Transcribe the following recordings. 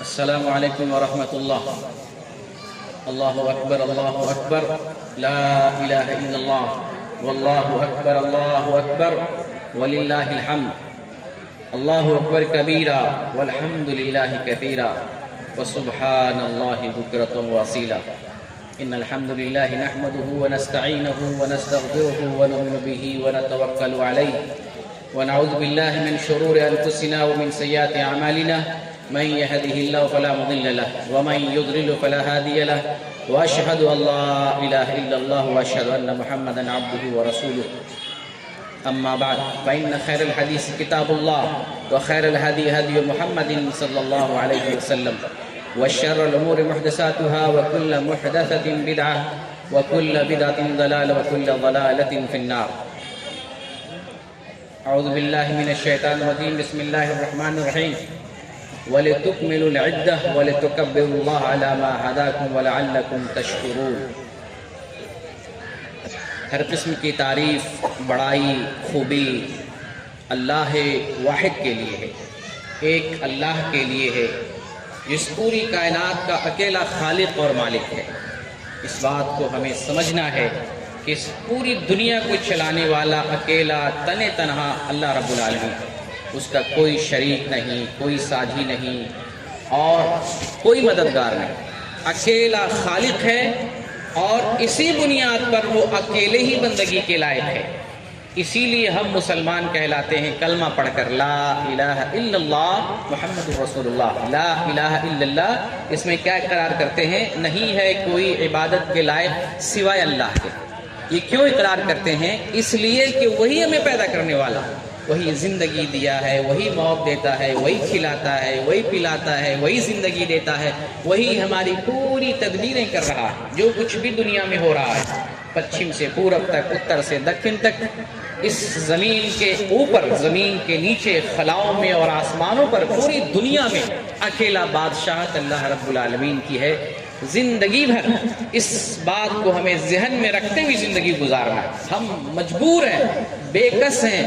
السلام علیکم ورحمۃ اللہ۔ اللہ اکبر لا الہ الا اللہ واللہ اکبر وللہ الحمد۔ اللہ اکبر کبیرا والحمد للہ کثیرا وسبحان اللہ بکرۃ واصیلا۔ ان الحمد للہ نحمده ونستعینه ونستغفره ونؤمن به ونتوکل علیہ ونعوذ باللہ من شرور انفسنا ومن سیئات اعمالنا، من يهده الله فلا مضل له ومن يضلل فلا هادي له، واشهد ان لا اله الا الله واشهد ان محمدا عبده ورسوله۔ اما بعد فان خير الحديث كتاب الله وخير الهدي هدي محمد صلى الله عليه وسلم، وشر الامور محدثاتها وكل محدثة بدعة وكل بدعة ضلالة وكل ضلالة في النار۔ اعوذ بالله من الشيطان الرجيم، بسم الله الرحمن الرحيم۔ وَلِتُكْمِلُوا الْعِدَّةَ وَلِتُكَبِّرُوا اللَّهَ عَلَى مَا هَدَاكُمْ وَلَعَلَّكُمْ تَشْكُرُونَ۔ ہر قسم کی تعریف، بڑائی، خوبی اللہ واحد کے لیے ہے، ایک اللہ کے لیے ہے جس پوری کائنات کا اکیلا خالق اور مالک ہے۔ اس بات کو ہمیں سمجھنا ہے کہ اس پوری دنیا کو چلانے والا اکیلا تنہا اللہ رب العالمین ہے، اس کا کوئی شریک نہیں، کوئی ساجھی نہیں اور کوئی مددگار نہیں، اکیلا خالق ہے اور اسی بنیاد پر وہ اکیلے ہی بندگی کے لائق ہے۔ اسی لیے ہم مسلمان کہلاتے ہیں کلمہ پڑھ کر لا الہ الا اللہ محمد رسول اللہ۔ لا الہ الا اللہ، اس میں کیا اقرار کرتے ہیں؟ نہیں ہے کوئی عبادت کے لائق سوائے اللہ کے۔ یہ کیوں اقرار کرتے ہیں؟ اس لیے کہ وہی ہمیں پیدا کرنے والا، وہی زندگی دیا ہے، وہی موت دیتا ہے، وہی کھلاتا ہے، وہی پلاتا ہے، وہی زندگی دیتا ہے، وہی ہماری پوری تدبیریں کر رہا ہے۔ جو کچھ بھی دنیا میں ہو رہا ہے، پچھم سے پورب تک، اتر سے دکن تک، اس زمین کے اوپر، زمین کے نیچے، خلاؤں میں اور آسمانوں پر، پوری دنیا میں اکیلا بادشاہت اللہ رب العالمین کی ہے۔ زندگی بھر اس بات کو ہمیں ذہن میں رکھتے ہوئے زندگی گزارنا ہے۔ ہم مجبور ہیں، بے کس ہیں،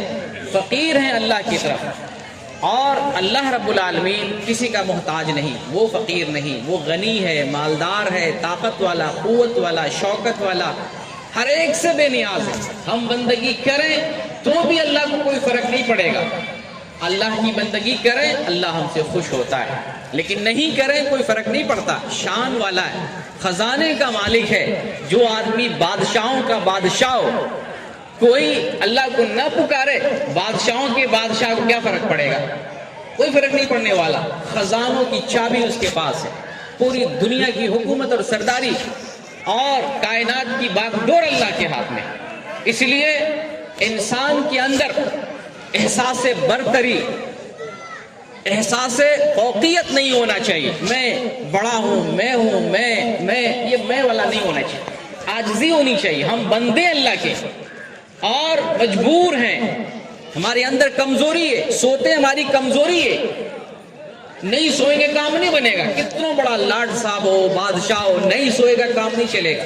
فقیر ہیں اللہ کی طرف، اور اللہ رب العالمین کسی کا محتاج نہیں، وہ فقیر نہیں، وہ غنی ہے، مالدار ہے، طاقت والا، قوت والا، شوکت والا، ہر ایک سے بے نیاز ہے۔ ہم بندگی کریں تو بھی اللہ کو کوئی فرق نہیں پڑے گا، اللہ کی بندگی کریں اللہ ہم سے خوش ہوتا ہے، لیکن نہیں کریں کوئی فرق نہیں پڑتا۔ شان والا ہے، خزانے کا مالک ہے۔ جو آدمی بادشاہوں کا بادشاہ ہو، کوئی اللہ کو نہ پکارے، بادشاہوں کے بادشاہ کو کیا فرق پڑے گا؟ کوئی فرق نہیں پڑنے والا۔ خزانوں کی چابی اس کے پاس ہے، پوری دنیا کی حکومت اور سرداری اور کائنات کی باغ ڈور اللہ کے ہاتھ میں۔ اس لیے انسان کے اندر احساس برتری، احساس فوقیت نہیں ہونا چاہیے۔ میں بڑا ہوں، میں ہوں، میں یہ میں والا نہیں ہونا چاہیے، عاجزی ہونی چاہیے۔ ہم بندے اللہ کے اور مجبور ہیں، ہمارے اندر کمزوری ہے، سوتے ہماری کمزوری ہے، نہیں سوئیں گے کام نہیں بنے گا۔ کتنا بڑا لاڈ صاحب ہو، بادشاہ ہو، نہیں سوئے گا کام نہیں چلے گا۔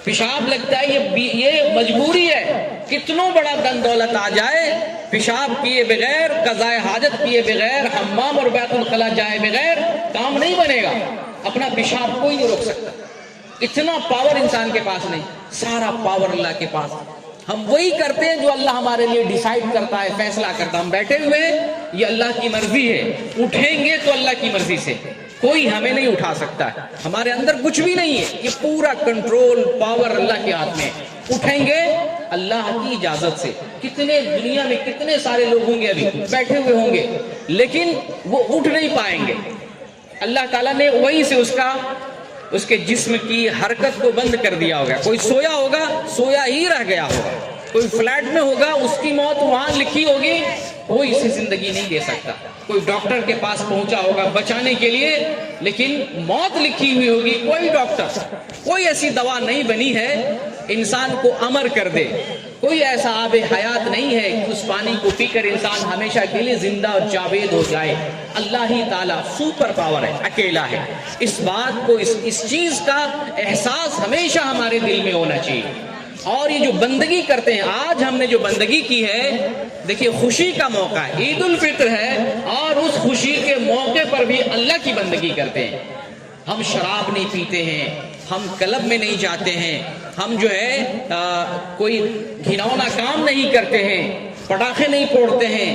پیشاب لگتا ہے، یہ مجبوری ہے۔ کتنا بڑا دن دولت آ جائے، پیشاب کیے بغیر، قضائے حاجت کیے بغیر، حمام اور بیت الخلا جائے بغیر کام نہیں بنے گا۔ اپنا پیشاب کوئی نہیں روک سکتا، اتنا پاور انسان کے پاس نہیں، سارا پاور اللہ کے پاس۔ ہم وہی کرتے ہیں جو اللہ ہمارے لیے ڈیسائیڈ کرتا ہے، فیصلہ کرتا ہے۔ ہم بیٹھے ہوئے ہیں، یہ اللہ کی مرضی ہے، اٹھیں گے تو اللہ کی مرضی سے، کوئی ہمیں نہیں اٹھا سکتا ہے۔ ہمارے اندر کچھ بھی نہیں ہے، یہ پورا کنٹرول پاور اللہ کے ہاتھ میں۔ اٹھیں گے اللہ کی اجازت سے۔ کتنے دنیا میں کتنے سارے لوگ ہوں گے ابھی بیٹھے ہوئے ہوں گے، لیکن وہ اٹھ نہیں پائیں گے۔ اللہ تعالیٰ نے وہیں سے اس کے جسم کی حرکت کو بند کر دیا ہوگا۔ کوئی سویا ہوگا، سویا ہی رہ گیا ہوگا، کوئی فلیٹ میں ہوگا، اس کی موت وہاں لکھی ہوگی، کوئی اسے زندگی نہیں دے سکتا۔ کوئی ڈاکٹر کے پاس پہنچا ہوگا بچانے کے لیے، لیکن موت لکھی ہوئی ہوگی۔ کوئی ڈاکٹر، کوئی ایسی دوا نہیں بنی ہے انسان کو امر کر دے، کوئی ایسا آب حیات نہیں ہے کہ اس پانی کو پی کر انسان ہمیشہ کے لیے زندہ اور جاوید ہو جائے۔ اللہ ہی تعالیٰ سپر پاور ہے، اکیلا ہے۔ اس بات کو، اس چیز کا احساس ہمیشہ ہمارے دل میں ہونا چاہیے۔ اور یہ جو بندگی کرتے ہیں، آج ہم نے جو بندگی کی ہے، دیکھیے خوشی کا موقع ہے، عید الفطر ہے، اور اس خوشی کے موقع پر بھی اللہ کی بندگی کرتے ہیں۔ ہم شراب نہیں پیتے ہیں، ہم کلب میں نہیں جاتے ہیں، ہم جو ہے کوئی گھناؤنا کام نہیں کرتے ہیں، پٹاخے نہیں پھوڑتے ہیں،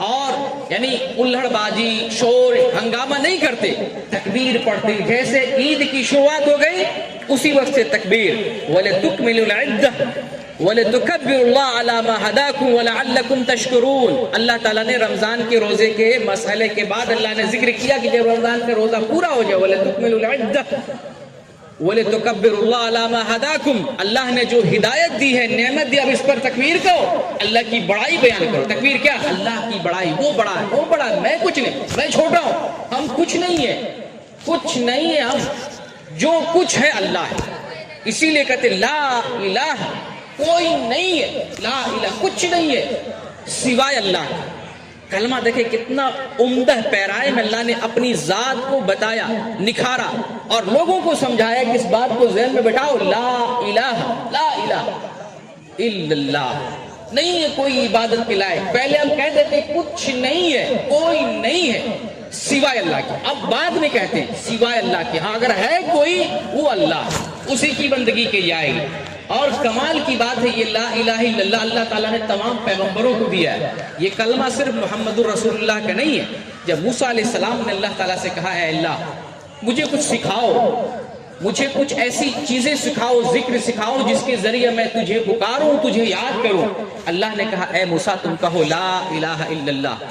اور یعنی الہڑ بازی شور ہنگامہ نہیں کرتے، تکبیر پڑھتے، جیسے عید کی شروعات ہو گئی اسی وقت سے تکبیر، وَلِتُكْمِلُوا الْعِدَّةَ وَلِتُكَبِّرُوا اللَّهَ عَلَى مَا هَدَاكُمْ وَلَعَلَّكُمْ تَشْكُرُونَ۔ اللہ تعالیٰ نے رمضان کے روزے کے مسئلے کے بعد اللہ نے ذکر کیا کہ جب رمضان کا روزہ پورا ہو جائے، وَلِتُكْمِلُوا الْعِدَّةَ وَلِتُكَبِّرُوا اللَّهَ عَلَى مَا هَدَاكُمْ، اللہ نے جو ہدایت دی ہے، نعمت دی، اب اس پر تکبیر کرو، اللہ کی بڑائی بیان کرو۔ تکبیر کیا؟ اللہ کی بڑائی، وہ بڑا ہے، وہ بڑا ہے، میں کچھ نہیں، میں چھوٹا ہوں، ہم کچھ نہیں ہے، کچھ نہیں ہے، ہم جو کچھ ہے اللہ ہے۔ اسی لیے کہتے لا الہ، کوئی نہیں ہے، لا الہ، کچھ نہیں ہے سوائے اللہ کا۔ کلمہ دیکھیں کتنا عمدہ پیرائے میں اللہ نے اپنی ذات کو بتایا، نکھارا، اور لوگوں کو سمجھایا کہ اس بات کو ذہن میں بٹھاؤ، لا الہ، لا الہ الا اللہ، نہیں ہے کوئی عبادت کے لائق۔ پہلے ہم کہہ دیتے کچھ نہیں ہے، کوئی نہیں ہے سوائے اللہ کے، اب بعد میں کہتے ہیں سوائے اللہ کے، ہاں اگر ہے کوئی وہ اللہ، اسی کی بندگی کی جائے گی۔ اور کمال کی بات ہے یہ لا الہ الا اللہ اللہ تعالیٰ نے تمام پیغمبروں کو دیا ہے۔ یہ کلمہ صرف محمد الرسول اللہ کا نہیں ہے۔ جب موسیٰ علیہ السلام نے اللہ تعالیٰ سے کہا اے اللہ مجھے کچھ سکھاؤ، مجھے کچھ ایسی چیزیں سکھاؤ، ذکر سکھاؤ جس کے ذریعے میں تجھے پکاروں، تجھے یاد کروں، اللہ نے کہا اے موسیٰ تم کہو لا الہ الا اللہ۔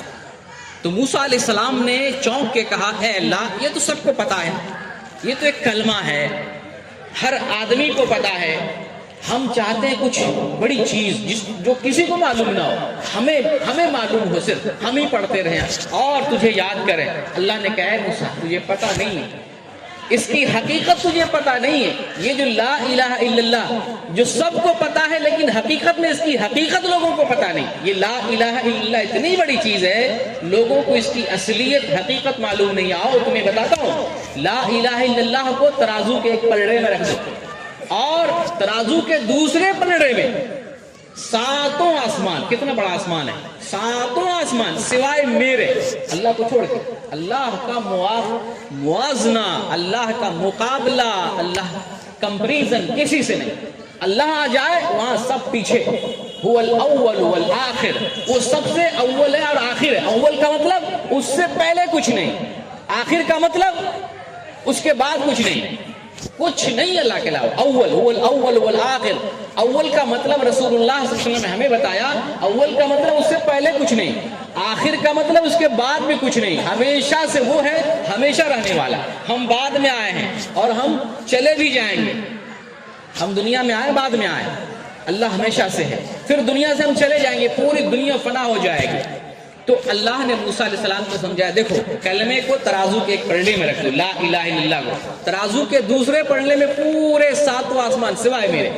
تو موسیٰ علیہ السلام نے چونک کے کہا اے اللہ یہ تو سب کو پتا ہے، یہ تو ایک کلمہ ہے، ہر آدمی کو پتا ہے، ہم چاہتے ہیں کچھ بڑی چیز جو کسی کو معلوم نہ ہو، ہمیں معلوم ہو، صرف ہم ہی پڑھتے رہیں اور تجھے یاد کریں۔ اللہ نے کہا اے موسیٰ تجھے پتا نہیں ہے، اس کی حقیقت تجھے پتا نہیں ہے۔ یہ جو لا الہ الا اللہ جو سب کو پتا ہے لیکن حقیقت میں اس کی حقیقت لوگوں کو پتا نہیں، یہ لا الہ الا اللہ اتنی بڑی چیز ہے لوگوں کو اس کی اصلیت حقیقت معلوم نہیں۔ آؤ تمہیں بتاتا ہوں، لا الہ الا اللہ کو ترازو کے ایک پلڑے میں رکھ دو اور ترازو کے دوسرے پلڑے میں ساتوں آسمان، کتنا بڑا آسمان ہے، ساتوں آسمان سوائے میرے، اللہ کو چھوڑ کے، اللہ کا موازنہ، اللہ کا مقابلہ، اللہ کمپریزن کسی سے نہیں۔ اللہ آ جائے وہاں سب پیچھے، هو الاول والآخر، وہ سب سے اول ہے اور آخر ہے۔ اول کا مطلب اس سے پہلے کچھ نہیں، آخر کا مطلب اس کے بعد کچھ نہیں، کچھ نہیں اللہ کے علاوہ۔ اول هو الاول والآخر، اول کا مطلب رسول اللہ صلی اللہ علیہ وسلم نے ہمیں بتایا، اول کا مطلب اس سے پہلے کچھ نہیں، آخر کا مطلب اس کے بعد بھی کچھ نہیں، ہمیشہ سے وہ ہے، ہمیشہ رہنے والا۔ ہم بعد میں آئے ہیں اور ہم چلے بھی جائیں گے، ہم دنیا میں آئے بعد میں آئے، اللہ ہمیشہ سے ہے، پھر دنیا سے ہم چلے جائیں گے، پوری دنیا فنا ہو جائے گی۔ تو اللہ نے موسیٰ علیہ السلام کو سمجھایا دیکھو کلمے کو ترازو کے ایک پلڑے میں رکھ دو، لا الہ الا اللہ کو ترازو کے دوسرے پلڑے میں پورے ساتوں آسمان سوائے میرے،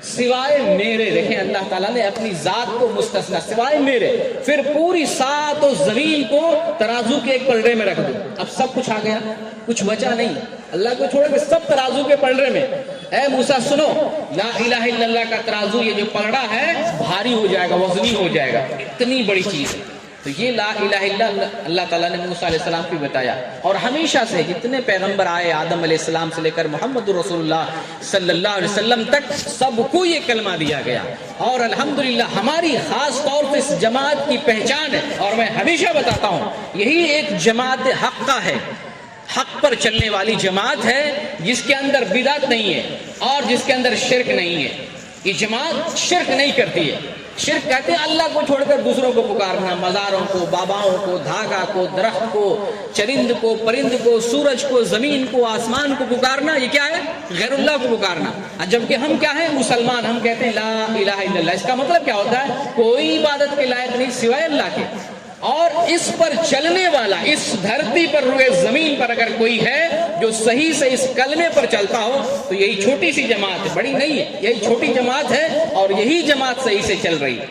سوائے میرے، دیکھیں اللہ تعالیٰ نے اپنی ذات کو مستثنا، سوائے میرے، پھر پوری ساتوں زمین کو ترازو کے ایک پلڑے میں رکھ دو۔ اب سب کچھ آ گیا، کچھ بچا نہیں، اللہ کو چھوڑے کہ سب ترازو کے پلڑے میں۔ اے موسیٰ سنو، لا الہ الا اللہ کا ترازو یہ جو پلڑا ہے بھاری ہو جائے گا، وزنی ہو جائے گا، اتنی بڑی چیز ہے۔ تو یہ لا الہ الا اللہ تعالیٰ نے موسیٰ علیہ السلام کو بتایا، اور ہمیشہ سے جتنے پیغمبر آئے آدم علیہ السلام سے لے کر محمد رسول اللہ صلی اللہ علیہ وسلم تک سب کو یہ کلمہ دیا گیا، اور الحمدللہ ہماری خاص طور سے اس جماعت کی پہچان ہے، اور میں ہمیشہ بتاتا ہوں یہی ایک جماعت حقہ ہے، حق پر چلنے والی جماعت ہے جس کے اندر بدعت نہیں ہے اور جس کے اندر شرک نہیں ہے۔ یہ جماعت شرک نہیں کرتی ہے، شرک کہتے ہیں اللہ کو چھوڑ کر دوسروں کو پکارنا، مزاروں کو، باباؤں کو، دھاگا کو، درخت کو، چرند کو، پرند کو، سورج کو، زمین کو، آسمان کو پکارنا، یہ کیا ہے؟ غیر اللہ کو پکارنا۔ جبکہ ہم کیا ہیں؟ مسلمان، ہم کہتے ہیں لا الہ الا اللہ۔ اس کا مطلب کیا ہوتا ہے؟ کوئی عبادت کے لائق نہیں سوائے اللہ کے، اور اس پر چلنے والا، اس دھرتی پر روئے زمین پر اگر کوئی ہے جو صحیح سے اس کلمے پر چلتا ہو تو یہی چھوٹی سی جماعت ہے، بڑی نہیں ہے، یہی چھوٹی جماعت ہے، اور یہی جماعت صحیح سے چل رہی ہے۔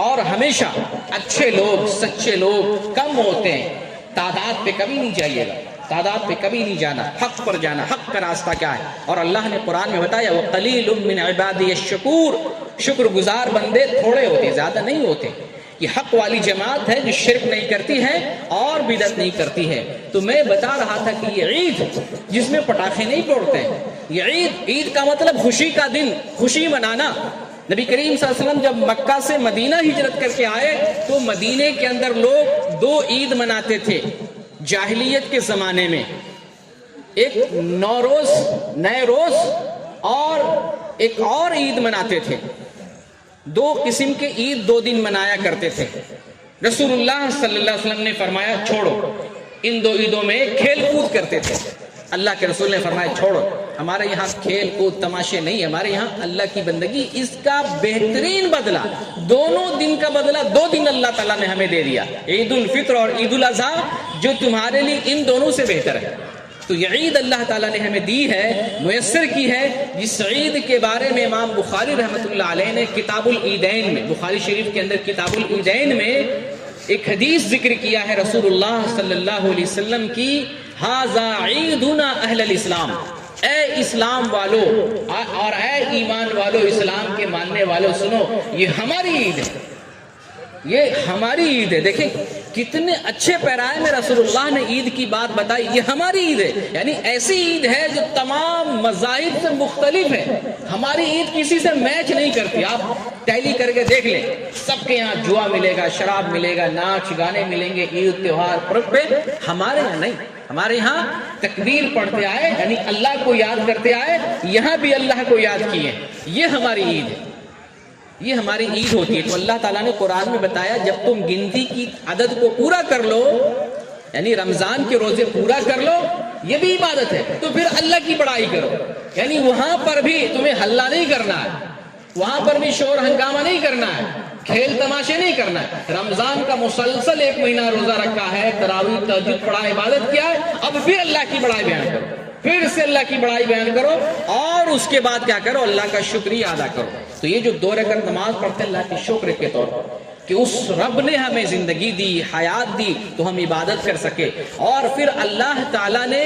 اور ہمیشہ اچھے لوگ، سچے لوگ کم ہوتے ہیں، تعداد پہ کبھی نہیں جائیے گا، تعداد پہ کبھی نہیں جانا، حق پر جانا، حق کا راستہ کیا ہے. اور اللہ نے قرآن میں بتایا وَقَلِيلٌ مِّنْ عِبَادِيَ الشَّكُورُ، شکر گزار بندے تھوڑے ہوتے، زیادہ نہیں ہوتے. یہ حق والی جماعت ہے جو شرک نہیں کرتی ہے اور بدعت نہیں کرتی ہے. تو میں بتا رہا تھا کہ یہ عید جس میں پٹاخے نہیں پھوڑتے، یہ عید کا مطلب خوشی کا دن، خوشی منانا. نبی کریم صلی اللہ علیہ وسلم جب مکہ سے مدینہ ہجرت کر کے آئے تو مدینے کے اندر لوگ 2 عید مناتے تھے جاہلیت کے زمانے میں. ایک نوروز، نئے روز، اور ایک اور عید مناتے تھے. 2 قسم کے عید 2 دن منایا کرتے تھے. رسول اللہ صلی اللہ علیہ وسلم نے فرمایا چھوڑو، ان 2 عیدوں میں کھیل کود کرتے تھے. اللہ کے رسول نے فرمایا چھوڑو، ہمارے یہاں کھیل کود تماشے نہیں، ہمارے یہاں اللہ کی بندگی، اس کا بہترین بدلہ، دونوں دن کا بدلہ 2 دن اللہ تعالیٰ نے ہمیں دے دیا، عید الفطر اور عید الاضحیٰ، جو تمہارے لیے ان دونوں سے بہتر ہے. تو یہ عید اللہ تعالیٰ نے ہمیں دی ہے، میسر کی ہے، جس عید کے بارے میں امام بخاری رحمۃ اللہ علیہ نے کتاب العیدین میں، بخاری شریف کے اندر کتاب العیدین میں ایک حدیث ذکر کیا ہے رسول اللہ صلی اللہ علیہ وسلم کی، ھذا عیدنا اہل الاسلام، اے اسلام والو اور اے ایمان والو، اسلام کے ماننے والو سنو، یہ ہماری عید ہے، یہ ہماری عید ہے. دیکھیں کتنے اچھے پیرائے میں رسول اللہ نے عید کی بات بتائی، یہ ہماری عید ہے. یعنی ایسی عید ہے جو تمام مذاہب سے مختلف ہے. ہماری عید کسی سے میچ نہیں کرتی. آپ ٹیلی کر کے دیکھ لیں، سب کے یہاں جوا ملے گا، شراب ملے گا، ناچ گانے ملیں گے عید تہوار پر پہ. ہمارے یہاں نہیں، ہمارے یہاں تکبیر پڑھتے آئے، یعنی اللہ کو یاد کرتے آئے، یہاں بھی اللہ کو یاد کیے. یہ ہماری عید ہے، یہ ہماری عید ہوتی ہے. تو اللہ تعالیٰ نے قرآن میں بتایا جب تم گنتی کی عدد کو پورا کر لو، یعنی رمضان کے روزے پورا کر لو، یہ بھی عبادت ہے، تو پھر اللہ کی بڑائی کرو. یعنی وہاں پر بھی تمہیں ہلہ نہیں کرنا ہے، وہاں پر بھی شور ہنگامہ نہیں کرنا ہے، کھیل تماشے نہیں کرنا ہے. رمضان کا مسلسل 1 مہینہ روزہ رکھا ہے، تراویح تہجد پڑھا، عبادت کیا ہے، اب پھر اللہ کی بڑائی بیان کرو، پھر سے اللہ کی بڑائی بیان کرو، اور اس کے بعد کیا کرو، اللہ کا شکریہ ادا کرو. تو یہ جو 2 رکعت نماز پڑھتے ہیں اللہ کے شکر کے طور پر کہ اس رب نے ہمیں زندگی دی، حیات دی، تو ہم عبادت کر سکے. اور پھر اللہ تعالیٰ نے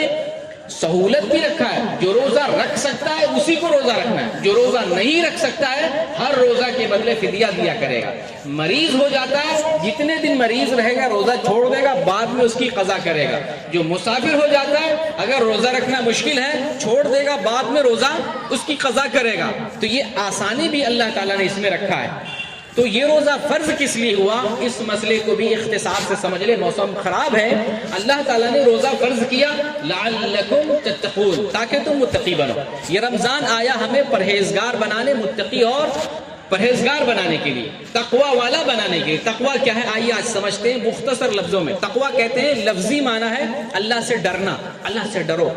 سہولت بھی رکھا ہے، جو روزہ رکھ سکتا ہے اسی کو روزہ رکھنا ہے، جو روزہ نہیں رکھ سکتا ہے ہر روزہ کے بدلے فدیہ دیا کرے گا. مریض ہو جاتا ہے، جتنے دن مریض رہے گا روزہ چھوڑ دے گا، بعد میں اس کی قضا کرے گا. جو مسافر ہو جاتا ہے اگر روزہ رکھنا مشکل ہے چھوڑ دے گا، بعد میں روزہ اس کی قضا کرے گا. تو یہ آسانی بھی اللہ تعالیٰ نے اس میں رکھا ہے. تو یہ روزہ فرض کس لیے ہوا، اس مسئلے کو بھی اختصار سے سمجھ لے. موسم خراب ہے، اللہ تعالیٰ نے روزہ فرض کیا لعلکم تتقون، تاکہ تم متقی بنو. یہ رمضان آیا ہمیں پرہیزگار بنانے، متقی اور پرہیزگار بنانے کے لیے، تقوی والا بنانے کے لیے. تقوی کیا ہے آئیے آج سمجھتے ہیں مختصر لفظوں میں. تقوی کہتے ہیں، لفظی معنی ہے اللہ سے ڈرنا، اللہ سے ڈرو.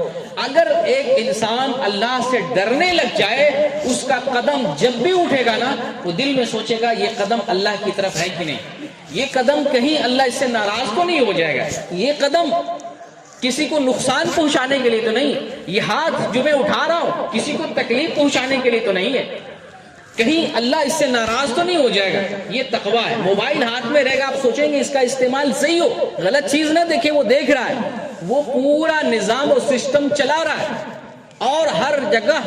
اگر ایک انسان اللہ سے ڈرنے لگ جائے، اس کا قدم جب بھی اٹھے گا نا، وہ دل میں سوچے گا یہ قدم اللہ کی طرف ہے کہ نہیں، یہ قدم کہیں اللہ اس سے ناراض تو نہیں ہو جائے گا، یہ قدم کسی کو نقصان پہنچانے کے لیے تو نہیں، یہ ہاتھ جو میں اٹھا رہا ہوں کسی کو تکلیف پہنچانے کے لیے تو نہیں ہے، کہیں اللہ اس سے ناراض تو نہیں ہو جائے گا. یہ تقویٰ ہے. موبائل ہاتھ میں رہے گا، آپ سوچیں گے اس کا استعمال صحیح ہو، غلط چیز نہ دیکھیں، وہ دیکھ رہا ہے، وہ پورا نظام اور سسٹم چلا رہا ہے اور ہر جگہ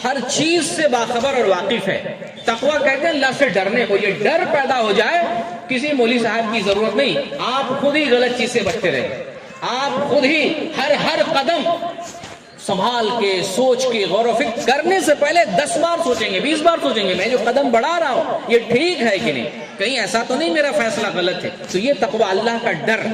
ہر چیز سے باخبر اور واقف ہے. تقویٰ کہتے ہیں اللہ سے ڈرنے کو. یہ ڈر پیدا ہو جائے، کسی مولوی صاحب کی ضرورت نہیں، آپ خود ہی غلط چیز سے بچتے رہیں، آپ خود ہی ہر قدم سنبھال کے سوچ کے غور و فکر کرنے سے پہلے 10 بار سوچیں گے، 20 بار سوچیں گے، میں جو قدم بڑھا رہا ہوں یہ ٹھیک ہے کہ نہیں، کہیں ایسا تو نہیں میرا فیصلہ غلط ہے. تو یہ تقوی، اللہ کا ڈر.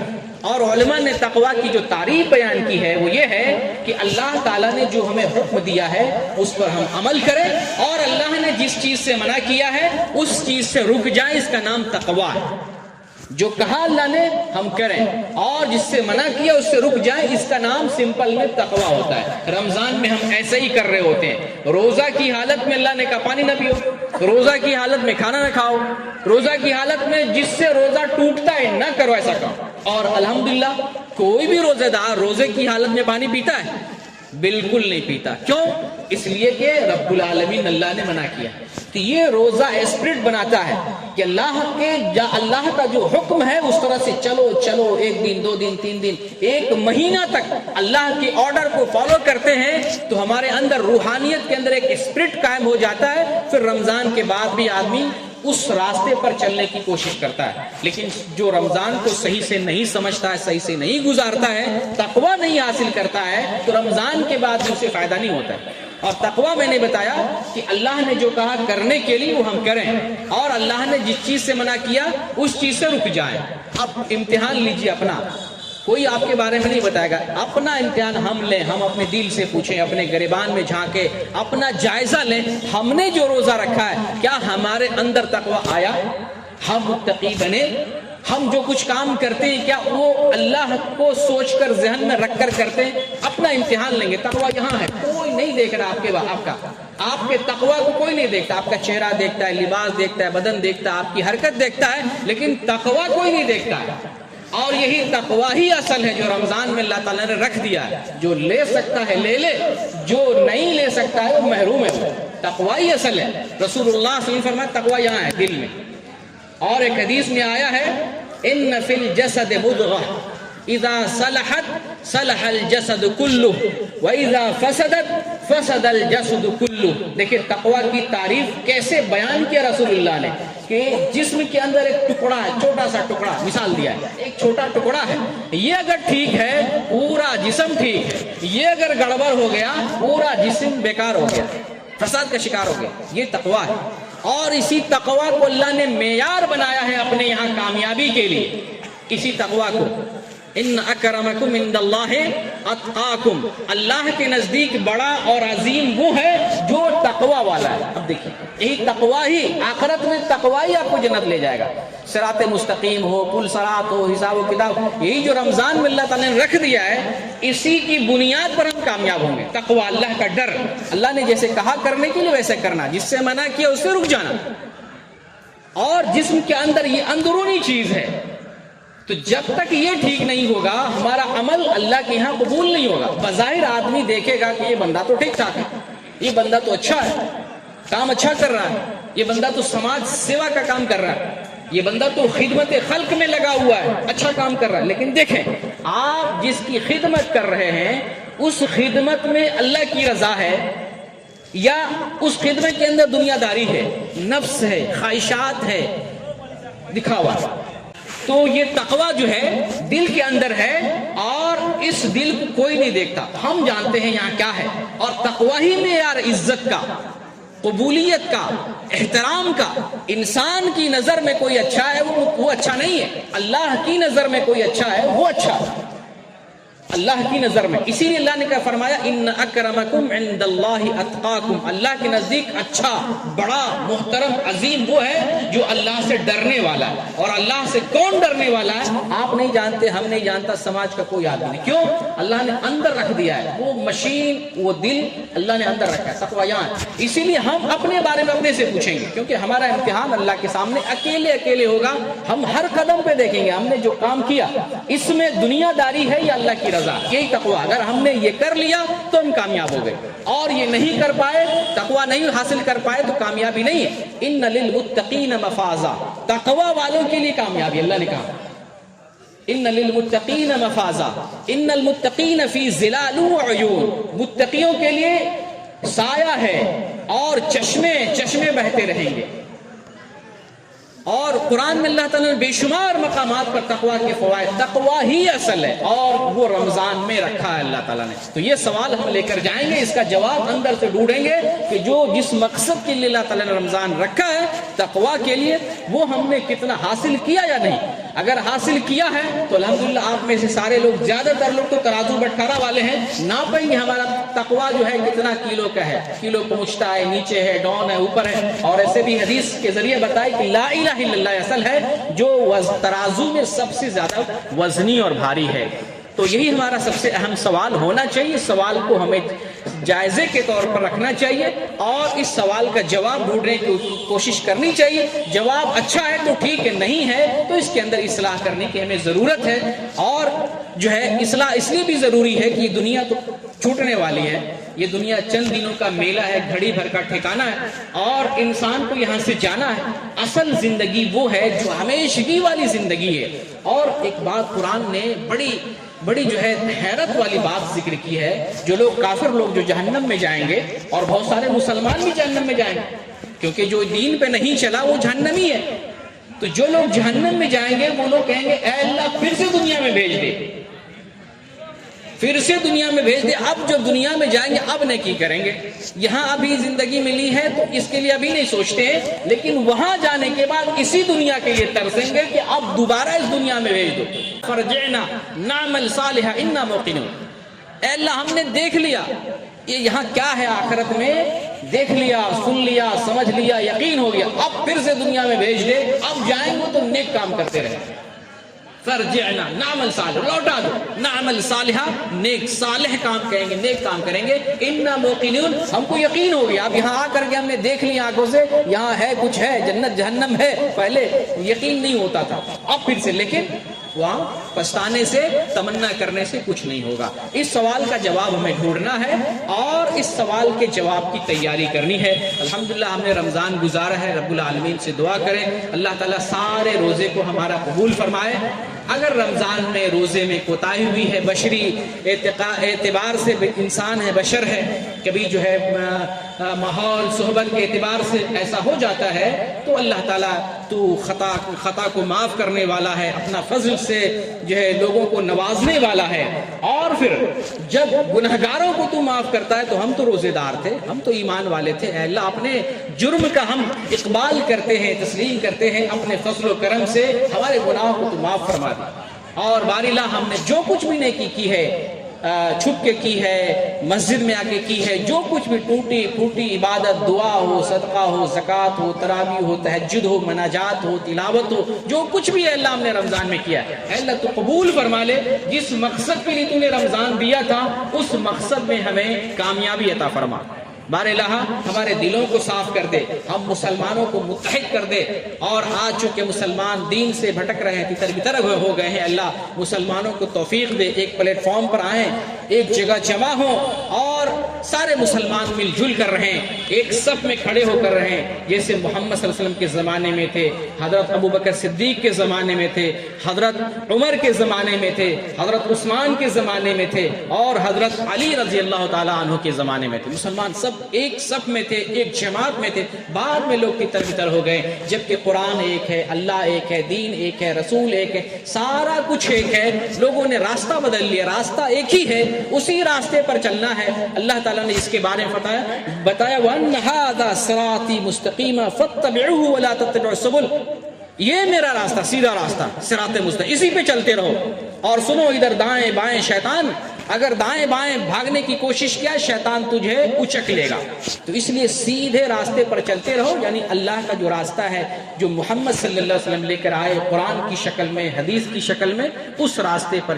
اور علماء نے تقوی کی جو تعریف بیان کی ہے وہ یہ ہے کہ اللہ تعالیٰ نے جو ہمیں حکم دیا ہے اس پر ہم عمل کریں، اور اللہ نے جس چیز سے منع کیا ہے اس چیز سے رک جائیں، اس کا نام تقوی ہے. جو کہا اللہ نے ہم کریں اور جس سے منع کیا اس سے رک جائیں، اس کا نام سمپل میں تقویٰ ہوتا ہے. رمضان میں ہم ایسے ہی کر رہے ہوتے ہیں، روزہ کی حالت میں اللہ نے کہا پانی نہ پیو، روزہ کی حالت میں کھانا نہ کھاؤ، روزہ کی حالت میں جس سے روزہ ٹوٹتا ہے نہ کرو ایسا کام. اور الحمدللہ کوئی بھی روزہ دار روزے کی حالت میں پانی پیتا ہے؟ بالکل نہیں پیتا. کیوں؟ اس لیے کہ رب العالمین اللہ نے منع کیا. تو یہ روزہ اسپرٹ بناتا ہے کہ اللہ کا جو حکم ہے اس طرح سے چلو، 1 دن 2 دن 3 دن 1 مہینہ تک اللہ کے آرڈر کو فالو کرتے ہیں تو ہمارے اندر روحانیت کے اندر ایک اسپرٹ قائم ہو جاتا ہے. پھر رمضان کے بعد بھی آدمی اس راستے پر چلنے کی کوشش کرتا ہے. لیکن جو رمضان کو صحیح سے نہیں سمجھتا ہے، صحیح سے نہیں گزارتا ہے، تقویٰ نہیں حاصل کرتا ہے، تو رمضان کے بعد اسے فائدہ نہیں ہوتا ہے. اور تقویٰ میں نے بتایا کہ اللہ نے جو کہا کرنے کے لیے وہ ہم کریں، اور اللہ نے جس چیز سے منع کیا اس چیز سے رک جائیں. اب امتحان لیجیے اپنا، کوئی آپ کے بارے میں نہیں بتائے گا، اپنا امتحان ہم لیں، ہم اپنے دل سے پوچھیں، اپنے گریبان میں جھانکیں، اپنا جائزہ لیں. ہم نے جو روزہ رکھا ہے کیا ہمارے اندر تقویٰ آیا؟ ہم متقی بنے؟ ہم جو کچھ کام کرتے ہیں کیا وہ اللہ کو سوچ کر ذہن میں رکھ کر کرتے ہیں؟ اپنا امتحان لیں گے. تقویٰ یہاں ہے، کوئی نہیں دیکھ رہا آپ کے تقویٰ کو کوئی نہیں دیکھتا. آپ کا چہرہ دیکھتا ہے، لباس دیکھتا ہے، بدن دیکھتا ہے، آپ کی حرکت دیکھتا ہے، لیکن تقویٰ کوئی نہیں دیکھتا ہے. اور یہی تقویٰ ہی اصل ہے جو رمضان میں اللہ تعالیٰ نے رکھ دیا ہے. جو لے سکتا ہے لے لے، جو نہیں لے سکتا ہے وہ محروم ہے. تقویٰ ہی اصل ہے. رسول اللہ صلی اللہ علیہ وسلم فرمایا تقویٰ یہاں ہے، دل میں. اور ایک حدیث میں آیا ہے ان فی الجسد مضغہ اذا صلحت صلح الجسد کلہ واذا فسدت فسد الجسد کلہ. دیکھیں تقویٰ کی تعریف کیسے بیان کیا رسول اللہ نے کہ جسم کے اندر ایک ٹکڑا ہے، چھوٹا سا ٹکڑا مثال دیا ہے، ایک چھوٹا ٹکڑا ہے، یہ اگر ٹھیک ہے پورا جسم ٹھیک ہے، یہ اگر گڑبڑ ہو گیا پورا جسم بیکار ہو گیا، فساد کا شکار ہو گیا. یہ تقویٰ ہے. اور اسی تقویٰ کو اللہ نے معیار بنایا ہے اپنے یہاں کامیابی کے لیے. اسی تقویٰ کو ان اکرمکم عند اللہ اتقاکم، اللہ کے نزدیک بڑا اور عظیم وہ ہے جو تقویٰ والا ہے. اب دیکھیں یہی تقویٰ ہی آخرت میں، تقویٰ ہی آپ کو جنت لے جائے گا. صراط مستقیم ہو، پل صراط ہو، حساب و کتاب، یہی جو رمضان میں اللہ تعالیٰ نے رکھ دیا ہے اسی کی بنیاد پر ہم کامیاب ہوں گے. تقویٰ، اللہ کا ڈر، اللہ نے جیسے کہا کرنے کے لیے ویسے کرنا، جس سے منع کیا اس سے رک جانا. اور جسم کے اندر یہ اندرونی چیز ہے، تو جب تک یہ ٹھیک نہیں ہوگا ہمارا عمل اللہ کے یہاں قبول نہیں ہوگا. بظاہر آدمی دیکھے گا کہ یہ بندہ تو ٹھیک ٹھاک ہے، یہ بندہ تو اچھا ہے، کام اچھا کر رہا ہے، یہ بندہ تو سماج سیوا کا کام کر رہا ہے، یہ بندہ تو خدمت خلق میں لگا ہوا ہے، اچھا کام کر رہا ہے. لیکن دیکھیں آپ جس کی خدمت کر رہے ہیں اس خدمت میں اللہ کی رضا ہے یا اس خدمت کے اندر دنیا داری ہے، نفس ہے، خواہشات ہے، دکھاوا. تو یہ تقویٰ جو ہے دل کے اندر ہے اور اس دل کو کوئی نہیں دیکھتا. ہم جانتے ہیں یہاں کیا ہے. اور تقویٰ ہی میں یار عزت کا، قبولیت کا، احترام کا. انسان کی نظر میں کوئی اچھا ہے وہ اچھا نہیں ہے، اللہ کی نظر میں کوئی اچھا ہے وہ اچھا ہے، اللہ کی نظر میں. اسی لیے اللہ نے کہا فرمایا ان اکرمکم عند اللہ اتقاکم، اللہ کے نزدیک اچھا، بڑا، محترم، عظیم وہ ہے جو اللہ سے ڈرنے والا ہے. اور اللہ سے کون ڈرنے والا ہے آپ نہیں جانتے، ہم نہیں جانتا، سماج کا کوئی آدمی نہیں. کیوں؟ اللہ نے اندر رکھ دیا ہے وہ مشین، وہ دل اللہ نے اندر رکھا ہے. تقویٰ یہاں. اسی لیے ہم اپنے بارے میں اپنے سے پوچھیں گے، کیونکہ ہمارا امتحان اللہ کے سامنے اکیلے ہوگا. ہم ہر قدم پہ دیکھیں گے ہم نے جو کام کیا اس میں دنیا داری ہے یا اللہ کی رضا. یہی تقویٰ. اگر ہم نے یہ کر لیا تو ہم کامیاب ہو گئے، اور یہ نہیں کر پائے، تقویٰ نہیں حاصل کر پائے تو کامیابی نہیں ہے. ان للمتقین مفازا، تقویٰ والوں کے لیے کامیابی. اللہ نے کہا ان للمتقین مفازا ان المتقین فی ظلال وعیون، متقیوں کے لیے سایہ ہے اور چشمے بہتے رہیں گے. اور قرآن میں اللہ تعالیٰ نے بے شمار مقامات پر تقویٰ کے فوائد، تقویٰ ہی اصل ہے اور وہ رمضان میں رکھا ہے اللہ تعالیٰ نے. تو یہ سوال ہم لے کر جائیں گے، اس کا جواب اندر سے ڈھونڈیں گے کہ جو جس مقصد کے لیے اللہ تعالیٰ نے رمضان رکھا ہے تقویٰ کے لیے، وہ ہم نے کتنا حاصل کیا یا نہیں. اگر حاصل کیا ہے تو الحمدللہ آپ میں سے سارے لوگ، زیادہ تر لوگ تو ترازو بٹخارا والے ہیں، ناپیں گے ہمارا تقویٰ جو ہے کتنا کلو کا ہے، کلو پہنچتا ہے، نیچے ہے، ڈاؤن ہے، اوپر ہے. اور ایسے بھی حدیث کے ذریعے بتائے کہ لا الہ الا اللہ اصل ہے جو ترازو میں سب سے زیادہ وزنی اور بھاری ہے. تو یہی ہمارا سب سے اہم سوال ہونا چاہیے. سوال کو ہمیں جائزے کے طور پر رکھنا چاہیے اور اس سوال کا جواب ڈھونڈنے کی کوشش کرنی چاہیے. جواب اچھا ہے تو ٹھیک ہے، نہیں ہے تو اس کے اندر اصلاح کرنے کی ہمیں ضرورت ہے. اور جو ہے اصلاح اس لیے بھی ضروری ہے کہ یہ دنیا تو چھوٹنے والی ہے، یہ دنیا چند دنوں کا میلہ ہے، گھڑی بھر کا ٹھکانہ ہے، اور انسان کو یہاں سے جانا ہے۔ اصل زندگی وہ ہے جو ہمیشگی والی زندگی ہے۔ اور ایک بات قرآن نے بڑی جو ہے حیرت والی بات ذکر کی ہے، جو لوگ کافر لوگ جو جہنم میں جائیں گے، اور بہت سارے مسلمان بھی جہنم میں جائیں گے، کیونکہ جو دین پہ نہیں چلا وہ جہنمی ہے۔ تو جو لوگ جہنم میں جائیں گے وہ لوگ کہیں گے اے اللہ پھر سے دنیا میں بھیج دے، پھر سے دنیا میں بھیج دے۔ اب جو دنیا میں جائیں گے اب نیکی کریں گے، یہاں ابھی زندگی ملی ہے تو اس کے لیے ابھی نہیں سوچتے ہیں، لیکن وہاں جانے کے بعد اسی دنیا کے لیے ترسیں گے کہ اب دوبارہ اس دنیا میں بھیج دو۔ فرجعنا نعمل صالحا انا موقنون، اے اللہ ہم نے دیکھ لیا یہ یہاں کیا ہے، آخرت میں دیکھ لیا، سن لیا، سمجھ لیا، یقین ہو گیا، اب پھر سے دنیا میں بھیج دے، اب جائیں گے تو نیک کام کرتے رہیں۔ فرجعنا نعمل صالحا، لوٹا دو، نعمل صالحا، نیک صالح کام کہیں گے، نیک کام کریں گے، انا موقنون، ہم کو یقین ہو گیا، اب یہاں آ کر کے ہم نے دیکھ لیا آنکھوں سے یہاں ہے، کچھ ہے، جنت جہنم ہے، پہلے یقین نہیں ہوتا تھا، اب پھر سے، لیکن وہاں پچھتانے سے، تمنا کرنے سے کچھ نہیں ہوگا۔ اس سوال کا جواب ہمیں ڈھونڈنا ہے اور اس سوال کے جواب کی تیاری کرنی ہے۔ الحمدللہ ہم نے رمضان گزارا ہے، رب العالمین سے دعا کریں اللہ تعالیٰ سارے روزے کو ہمارا قبول فرمائے۔ اگر رمضان میں روزے میں کوتاہی ہوئی ہے، بشری اعتبار سے انسان ہے، بشر ہے، کبھی جو ہے ماحول صحبت کے اعتبار سے ایسا ہو جاتا ہے تو اللہ تعالیٰ تو خطا کو معاف کرنے والا ہے، اپنا فضل سے جو ہے لوگوں کو نوازنے والا ہے، اور پھر جب گنہگاروں کو تو معاف کرتا ہے تو ہم تو روزے دار تھے، ہم تو ایمان والے تھے، اے اللہ اپنے جرم کا ہم اقبال کرتے ہیں، تسلیم کرتے ہیں، اپنے فضل و کرم سے ہمارے گناہوں کو تو معاف فرما دے، اور باری اللہ ہم نے جو کچھ بھی نیکی کی ہے، چھپ کے کی ہے، مسجد میں آ کے کی ہے، جو کچھ بھی ٹوٹی پھوٹی عبادت، دعا ہو، صدقہ ہو، زکوٰۃ ہو، تراویح ہو، تہجد ہو، مناجات ہو، تلاوت ہو، جو کچھ بھی ہے اللہ ہم نے رمضان میں کیا ہے، اے اللہ تو قبول فرما لے، جس مقصد کے لیے تو نے رمضان دیا تھا اس مقصد میں ہمیں کامیابی عطا فرما۔ بار الہ ہمارے دلوں کو صاف کر دے، ہم مسلمانوں کو متحد کر دے، اور آج چونکہ مسلمان دین سے بھٹک رہے ہیں، تتر بتر ہو گئے ہیں، اللہ مسلمانوں کو توفیق دے، ایک پلیٹ فارم پر آئیں، ایک جگہ جمع ہوں، اور سارے مسلمان مل جل کر رہیں، ایک صف میں کھڑے ہو کر رہیں، جیسے محمد صلی اللہ علیہ وسلم کے زمانے میں تھے، حضرت ابو بکر صدیق کے زمانے میں تھے، حضرت عمر کے زمانے میں تھے، حضرت عثمان کے زمانے میں تھے، اور حضرت علی رضی اللہ تعالیٰ عنہ کے زمانے میں تھے۔ مسلمان سب ایک صف میں تھے، ایک جماعت میں تھے، بعد میں لوگ تتر بتر ہو گئے، جبکہ قرآن ایک ہے، اللہ ایک ہے، دین ایک ہے، رسول ایک ہے، سارا کچھ ایک ہے، لوگوں نے راستہ بدل لیا، راستہ ایک ہی ہے، اسی راستے پر چلنا ہے۔ اللہ تعالیٰ نے اس کے بارے میں بتایا وَأَنَّ هَذَا صِرَاطِي مُسْتَقِيمًا فَاتَّبِعُوهُ وَلَا تَتَّبِعُوا السُّبُلَ، یہ میرا راستہ، سیدھا راستہ، صراط مستقیم، اسی پہ چلتے رہو، اور سنو ادھر دائیں بائیں شیطان، اگر دائیں بائیں بھاگنے کی کوشش کیا شیطان تجھے اچک لے گا، تو اس لیے سیدھے راستے پر چلتے رہو، یعنی اللہ کا جو راستہ ہے جو محمد صلی اللہ علیہ وسلم لے کر آئے قرآن کی شکل میں، حدیث کی شکل میں، اس راستے پر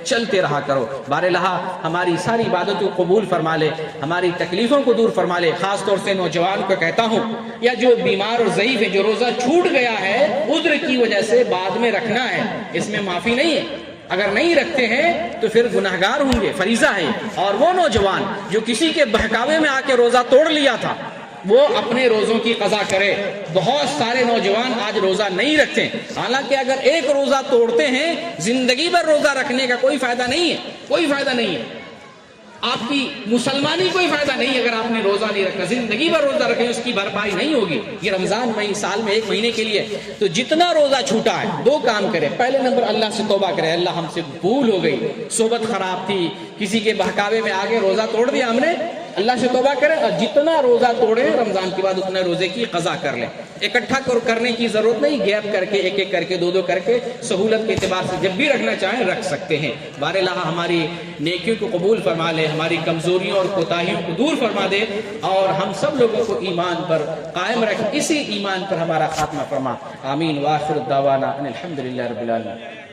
چلتے رہا کرو۔ بار الہ ہماری ساری عبادتوں کو قبول فرما لے، ہماری تکلیفوں کو دور فرما لے، خاص طور سے نوجوان کو کہتا ہوں، یا جو بیمار اور ضعیف ہے، جو روزہ چھوٹ گیا ہے عذر کی وجہ سے، بعد میں رکھنا ہے، اس میں معافی نہیں ہے، اگر نہیں رکھتے ہیں تو پھر گناہگار ہوں گے، فریضہ ہے۔ اور وہ نوجوان جو کسی کے بہکاوے میں آ کے روزہ توڑ لیا تھا وہ اپنے روزوں کی قضا کرے۔ بہت سارے نوجوان آج روزہ نہیں رکھتے، حالانکہ اگر ایک روزہ توڑتے ہیں زندگی بھر روزہ رکھنے کا کوئی فائدہ نہیں ہے، کوئی فائدہ نہیں ہے، آپ کی مسلمانی کوئی فائدہ نہیں اگر آپ نے روزہ نہیں رکھا، زندگی بھر روزہ رکھیں اس کی بھرپائی نہیں ہوگی۔ یہ رمضان میں سال میں 1 مہینے کے لیے، تو جتنا روزہ چھوٹا ہے 2 کام کرے، پہلے نمبر اللہ سے توبہ کرے، اللہ ہم سے بھول ہو گئی، صحبت خراب تھی، کسی کے بہکاوے میں آگے روزہ توڑ دیا ہم نے، اللہ سے توبہ کرے، اور جتنا روزہ توڑے رمضان کے بعد اتنا روزے کی قضا کر لیں، اکٹھا کرنے کی ضرورت نہیں، گیپ کر کے ایک ایک کر کے 2 کر کے سہولت کے اعتبار سے جب بھی رکھنا چاہیں رکھ سکتے ہیں۔ بار الہ ہماری نیکیوں کو قبول فرما لے، ہماری کمزوریوں اور کوتاہیوں کو دور فرما دے، اور ہم سب لوگوں کو ایمان پر قائم رکھ، اسی ایمان پر ہمارا خاتمہ فرما، آمین۔ وآخر الدعوانا ان الحمدللہ رب العالمین۔